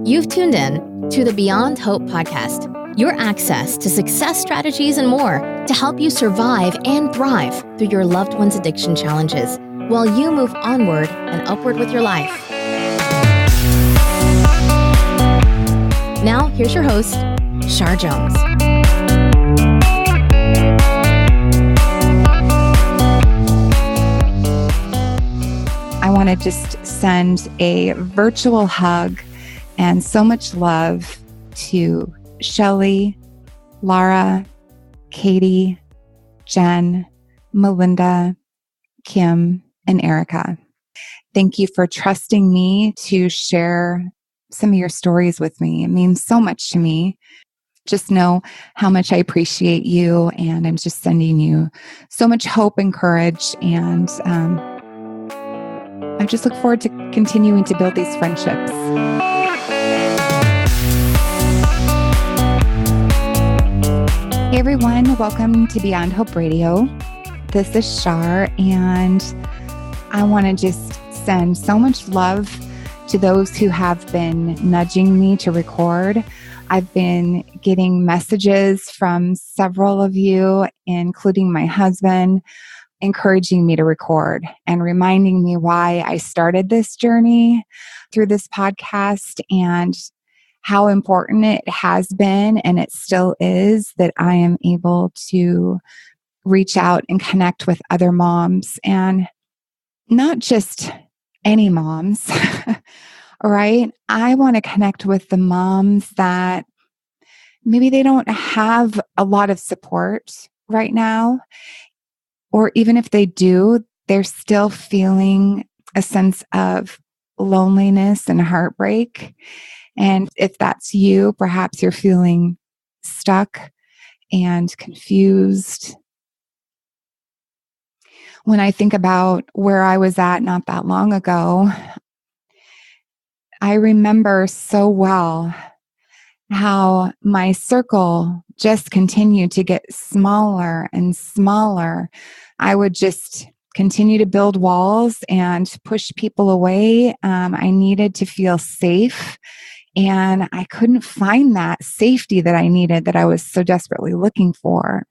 You've tuned in to the Beyond Hope podcast, your access to success strategies and more to help you survive and thrive through your loved one's addiction challenges while you move onward and upward with your life. Now, here's your host, Shar Jones. I want to just send a virtual hug and so much love to Shelly, Lara, Katie, Jen, Melinda, Kim, and Erica. Thank you for trusting me to share some of your stories with me. It means so much to me. Just know how much I appreciate you, and I'm just sending you so much hope and courage, and I just look forward to continuing to build these friendships. Hey everyone, welcome to Beyond Hope Radio. This is Shar, and I want to just send so much love to those who have been nudging me to record. I've been getting messages from several of you, including my husband, encouraging me to record and reminding me why I started this journey through this podcast and how important it has been and it still is that I am able to reach out and connect with other moms, and not just any moms, all right? I want to connect with the moms that maybe they don't have a lot of support right now. Or even if they do, they're still feeling a sense of loneliness and heartbreak. And if that's you, perhaps you're feeling stuck and confused. When I think about where I was at not that long ago, I remember so well how my circle just continued to get smaller and smaller. I would just continue to build walls and push people away. I needed to feel safe, and I couldn't find that safety that I needed, that I was so desperately looking for.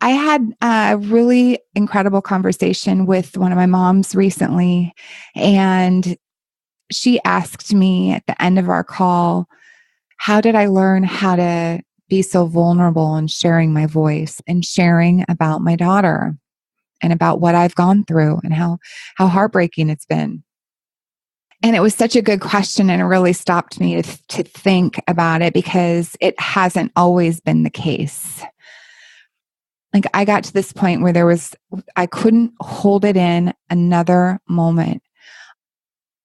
I had a really incredible conversation with one of my moms recently, and she asked me at the end of our call, how did I learn how to be so vulnerable in sharing my voice and sharing about my daughter and about what I've gone through and how heartbreaking it's been? And it was such a good question, and it really stopped me to think about it, because it hasn't always been the case. Like, I got to this point where I couldn't hold it in another moment.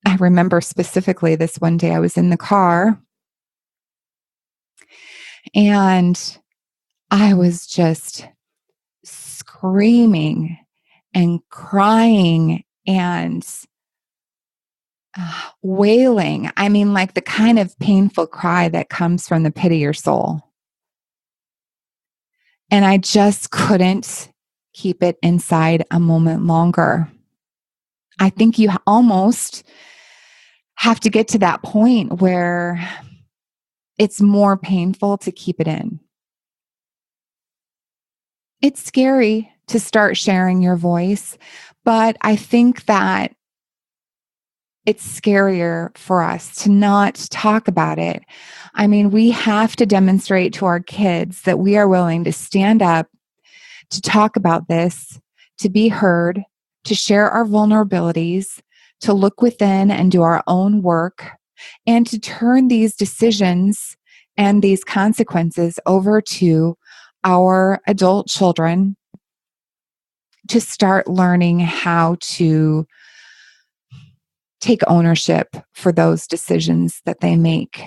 I remember specifically this one day I was in the car, and I was just screaming and crying and wailing. I mean, like the kind of painful cry that comes from the pit of your soul. And I just couldn't keep it inside a moment longer. I think you almost have to get to that point where it's more painful to keep it in. It's scary to start sharing your voice, but I think that it's scarier for us to not talk about it. I mean, we have to demonstrate to our kids that we are willing to stand up, to talk about this, to be heard, to share our vulnerabilities, to look within and do our own work, and to turn these decisions and these consequences over to our adult children, to start learning how to take ownership for those decisions that they make.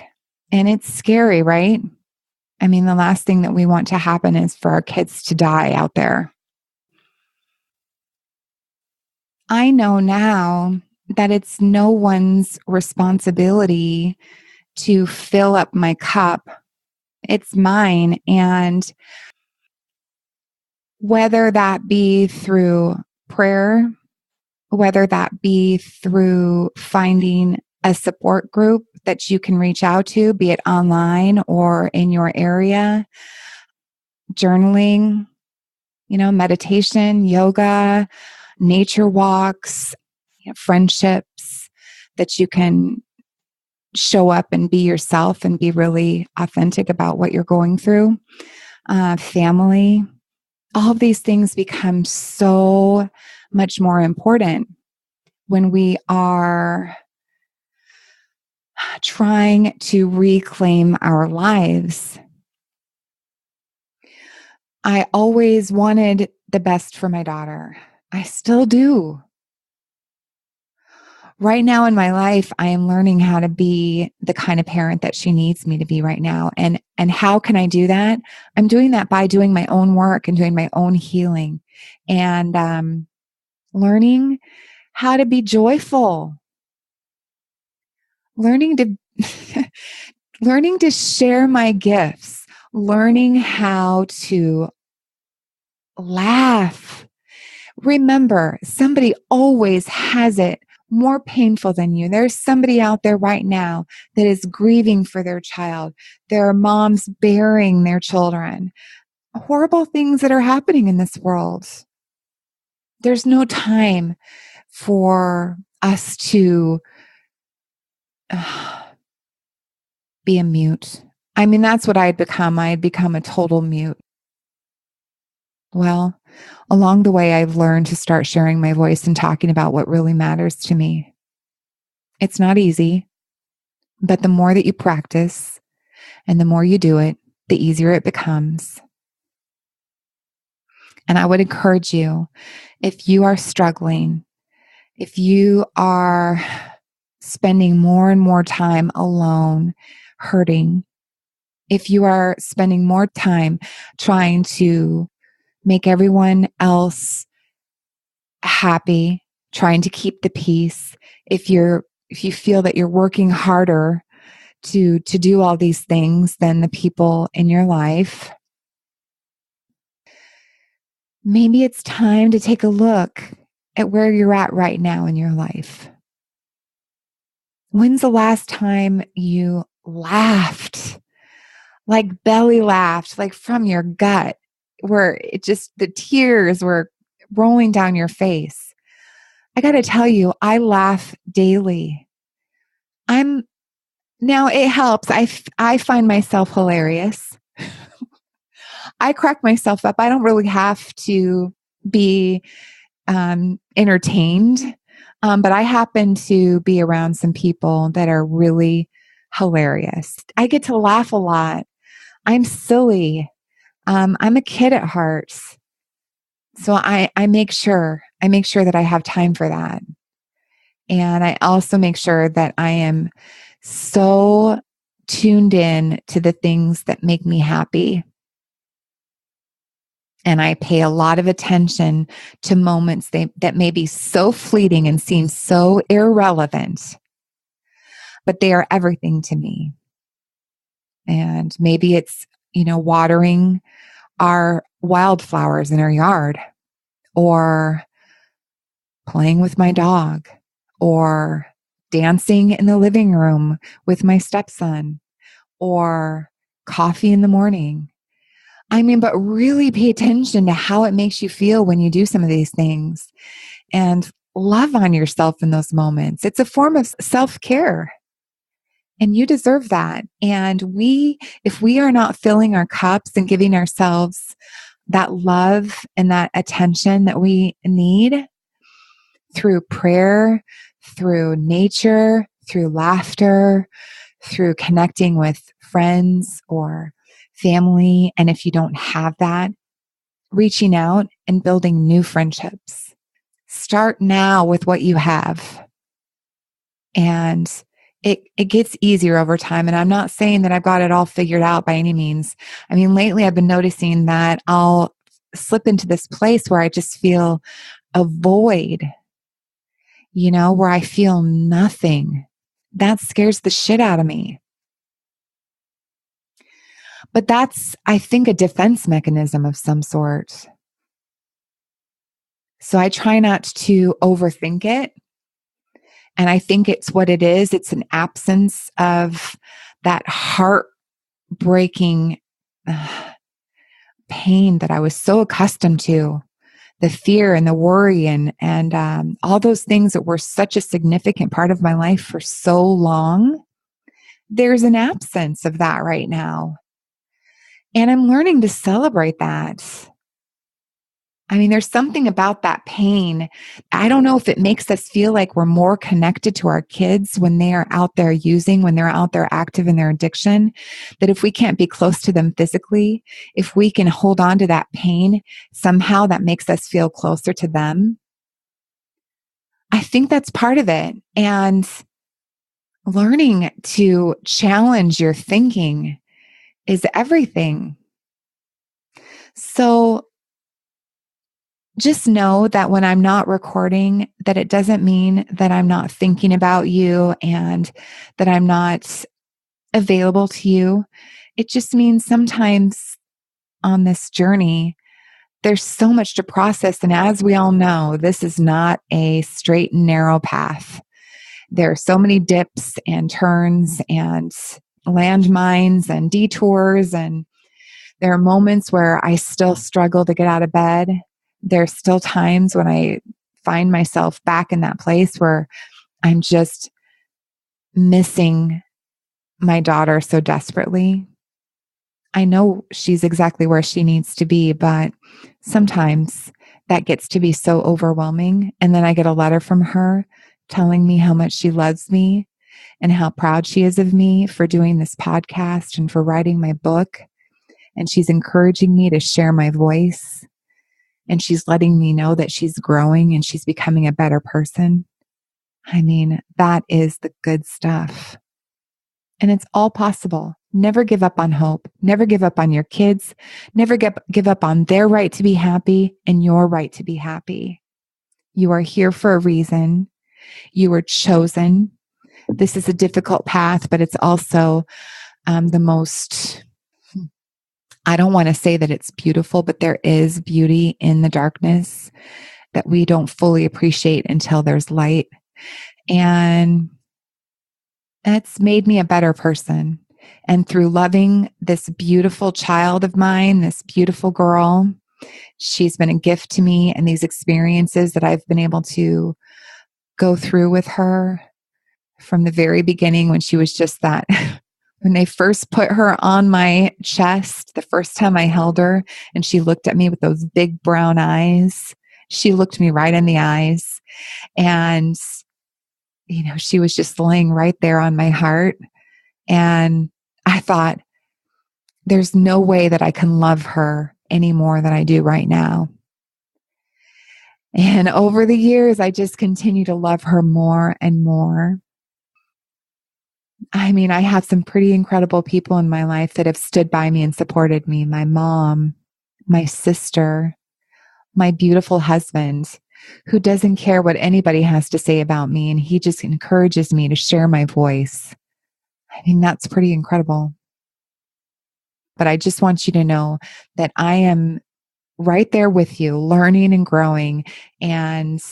And it's scary, right? I mean, the last thing that we want to happen is for our kids to die out there. I know now that it's no one's responsibility to fill up my cup. It's mine. And whether that be through prayer, whether that be through finding a support group that you can reach out to, be it online or in your area. Journaling, meditation, yoga, nature walks, friendships that you can show up and be yourself and be really authentic about what you're going through. Family, all of these things become so much more important when we are trying to reclaim our lives. I always wanted the best for my daughter. I still do. Right now in my life, I am learning how to be the kind of parent that she needs me to be right now. And how can I do that? I'm doing that by doing my own work and doing my own healing and learning how to be joyful, learning to learning to share my gifts, learning how to laugh. Remember, somebody always has it more painful than you. There's somebody out there right now that is grieving for their child. There are moms burying their children. Horrible things that are happening in this world. There's no time for us to be a mute. I mean, that's what I had become. I had become a total mute. Well, along the way, I've learned to start sharing my voice and talking about what really matters to me. It's not easy, but the more that you practice and the more you do it, the easier it becomes. And I would encourage you, if you are struggling, if you are spending more and more time alone, hurting, if you are spending more time trying to make everyone else happy, trying to keep the peace, if you feel that you're working harder to do all these things than the people in your life, maybe it's time to take a look at where you're at right now in your life. When's the last time you laughed? Like belly laughed, like from your gut, where the tears were rolling down your face. I got to tell you, I laugh daily. Now it helps. I find myself hilarious. I crack myself up. I don't really have to be entertained, but I happen to be around some people that are really hilarious. I get to laugh a lot. I'm silly. I'm a kid at heart. So I make sure that I have time for that. And I also make sure that I am so tuned in to the things that make me happy. And I pay a lot of attention to moments that may be so fleeting and seem so irrelevant, but they are everything to me. And maybe it's, watering our wildflowers in our yard, or playing with my dog, or dancing in the living room with my stepson, or coffee in the morning. I mean, but really pay attention to how it makes you feel when you do some of these things, and love on yourself in those moments. It's a form of self-care, and you deserve that. And if we are not filling our cups and giving ourselves that love and that attention that we need through prayer, through nature, through laughter, through connecting with friends or family, and if you don't have that, reaching out and building new friendships. Start now with what you have. And it gets easier over time. And I'm not saying that I've got it all figured out by any means. I mean, lately I've been noticing that I'll slip into this place where I just feel a void, where I feel nothing. That scares the shit out of me. But that's, I think, a defense mechanism of some sort. So I try not to overthink it. And I think it's what it is. It's an absence of that heartbreaking pain that I was so accustomed to, the fear and the worry and all those things that were such a significant part of my life for so long. There's an absence of that right now. And I'm learning to celebrate that. I mean, there's something about that pain. I don't know if it makes us feel like we're more connected to our kids when they are out there using, when they're out there active in their addiction, that if we can't be close to them physically, if we can hold on to that pain, somehow that makes us feel closer to them. I think that's part of it. And learning to challenge your thinking is everything. So just know that when I'm not recording, that it doesn't mean that I'm not thinking about you and that I'm not available to you. It just means sometimes on this journey, there's so much to process. And as we all know, this is not a straight and narrow path. There are so many dips and turns and landmines and detours, and there are moments where I still struggle to get out of bed. There's still times when I find myself back in that place where I'm just missing my daughter so desperately. I know she's exactly where she needs to be, but sometimes that gets to be so overwhelming. And then I get a letter from her telling me how much she loves me and how proud she is of me for doing this podcast and for writing my book. And she's encouraging me to share my voice. And she's letting me know that she's growing and she's becoming a better person. I mean, that is the good stuff. And it's all possible. Never give up on hope. Never give up on your kids. Never give up on their right to be happy and your right to be happy. You are here for a reason. You were chosen. This is a difficult path, but it's also the most, I don't want to say that it's beautiful, but there is beauty in the darkness that we don't fully appreciate until there's light. And it's made me a better person. And through loving this beautiful child of mine, this beautiful girl, she's been a gift to me, and these experiences that I've been able to go through with her from the very beginning when she was just that, when they first put her on my chest, the first time I held her and she looked at me with those big brown eyes, she looked me right in the eyes. And, you know, she was just laying right there on my heart. And I thought, there's no way that I can love her any more than I do right now. And over the years, I just continue to love her more and more. I mean, I have some pretty incredible people in my life that have stood by me and supported me. My mom, my sister, my beautiful husband, who doesn't care what anybody has to say about me, and he just encourages me to share my voice. I mean, that's pretty incredible. But I just want you to know that I am right there with you, learning and growing. And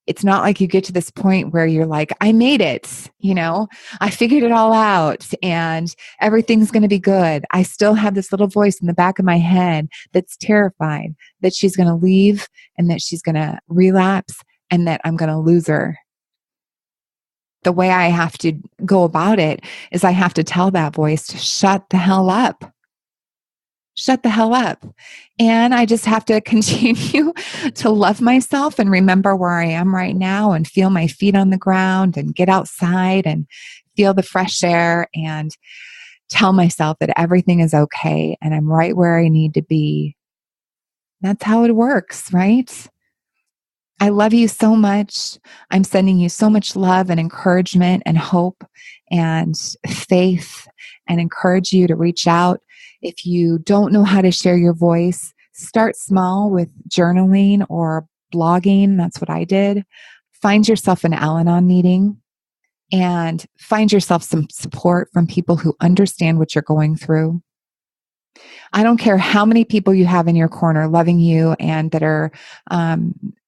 it's not like you get to this point where you're like, I made it, you know, I figured it all out and everything's going to be good. I still have this little voice in the back of my head that's terrified that she's going to leave and that she's going to relapse and that I'm going to lose her. The way I have to go about it is I have to tell that voice to shut the hell up. Shut the hell up. And I just have to continue to love myself and remember where I am right now and feel my feet on the ground and get outside and feel the fresh air and tell myself that everything is okay and I'm right where I need to be. That's how it works, right? I love you so much. I'm sending you so much love and encouragement and hope and faith, and encourage you to reach out. If you don't know how to share your voice, start small with journaling or blogging. That's what I did. Find yourself an Al-Anon meeting and find yourself some support from people who understand what you're going through. I don't care how many people you have in your corner loving you and that are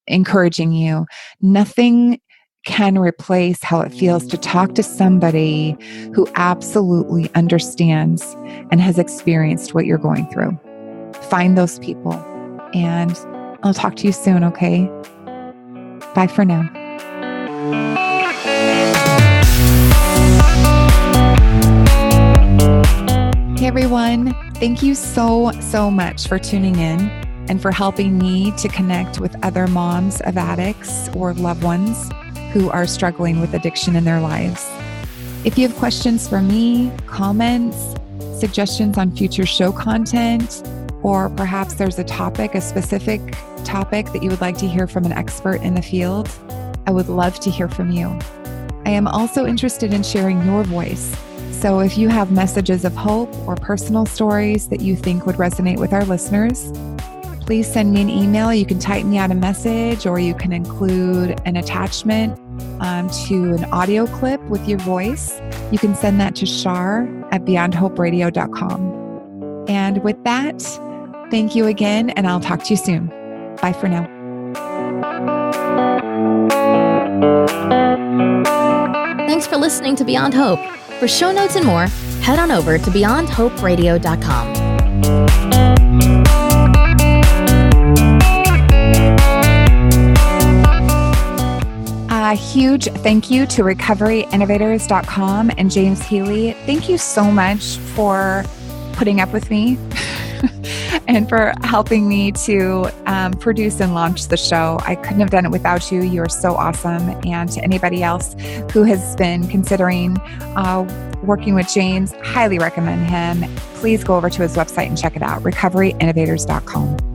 encouraging you. Nothing can replace how it feels to talk to somebody who absolutely understands and has experienced what you're going through. Find those people, and I'll talk to you soon, okay? Bye for now. Hey everyone, thank you so much for tuning in and for helping me to connect with other moms of addicts or loved ones who are struggling with addiction in their lives. If you have questions for me, comments, suggestions on future show content, or perhaps there's a specific topic that you would like to hear from an expert in the field, I would love to hear from you. I am also interested in sharing your voice. So if you have messages of hope or personal stories that you think would resonate with our listeners, please send me an email. You can type me out a message, or you can include an attachment to an audio clip with your voice. You can send that to Shar at beyondhoperadio.com. And with that, thank you again, and I'll talk to you soon. Bye for now. Thanks for listening to Beyond Hope. For show notes and more, head on over to beyondhoperadio.com. A huge thank you to recoveryinnovators.com and James Healy. Thank you so much for putting up with me and for helping me to produce and launch the show. I couldn't have done it without you. You are so awesome. And to anybody else who has been considering working with James, highly recommend him. Please go over to his website and check it out, recoveryinnovators.com.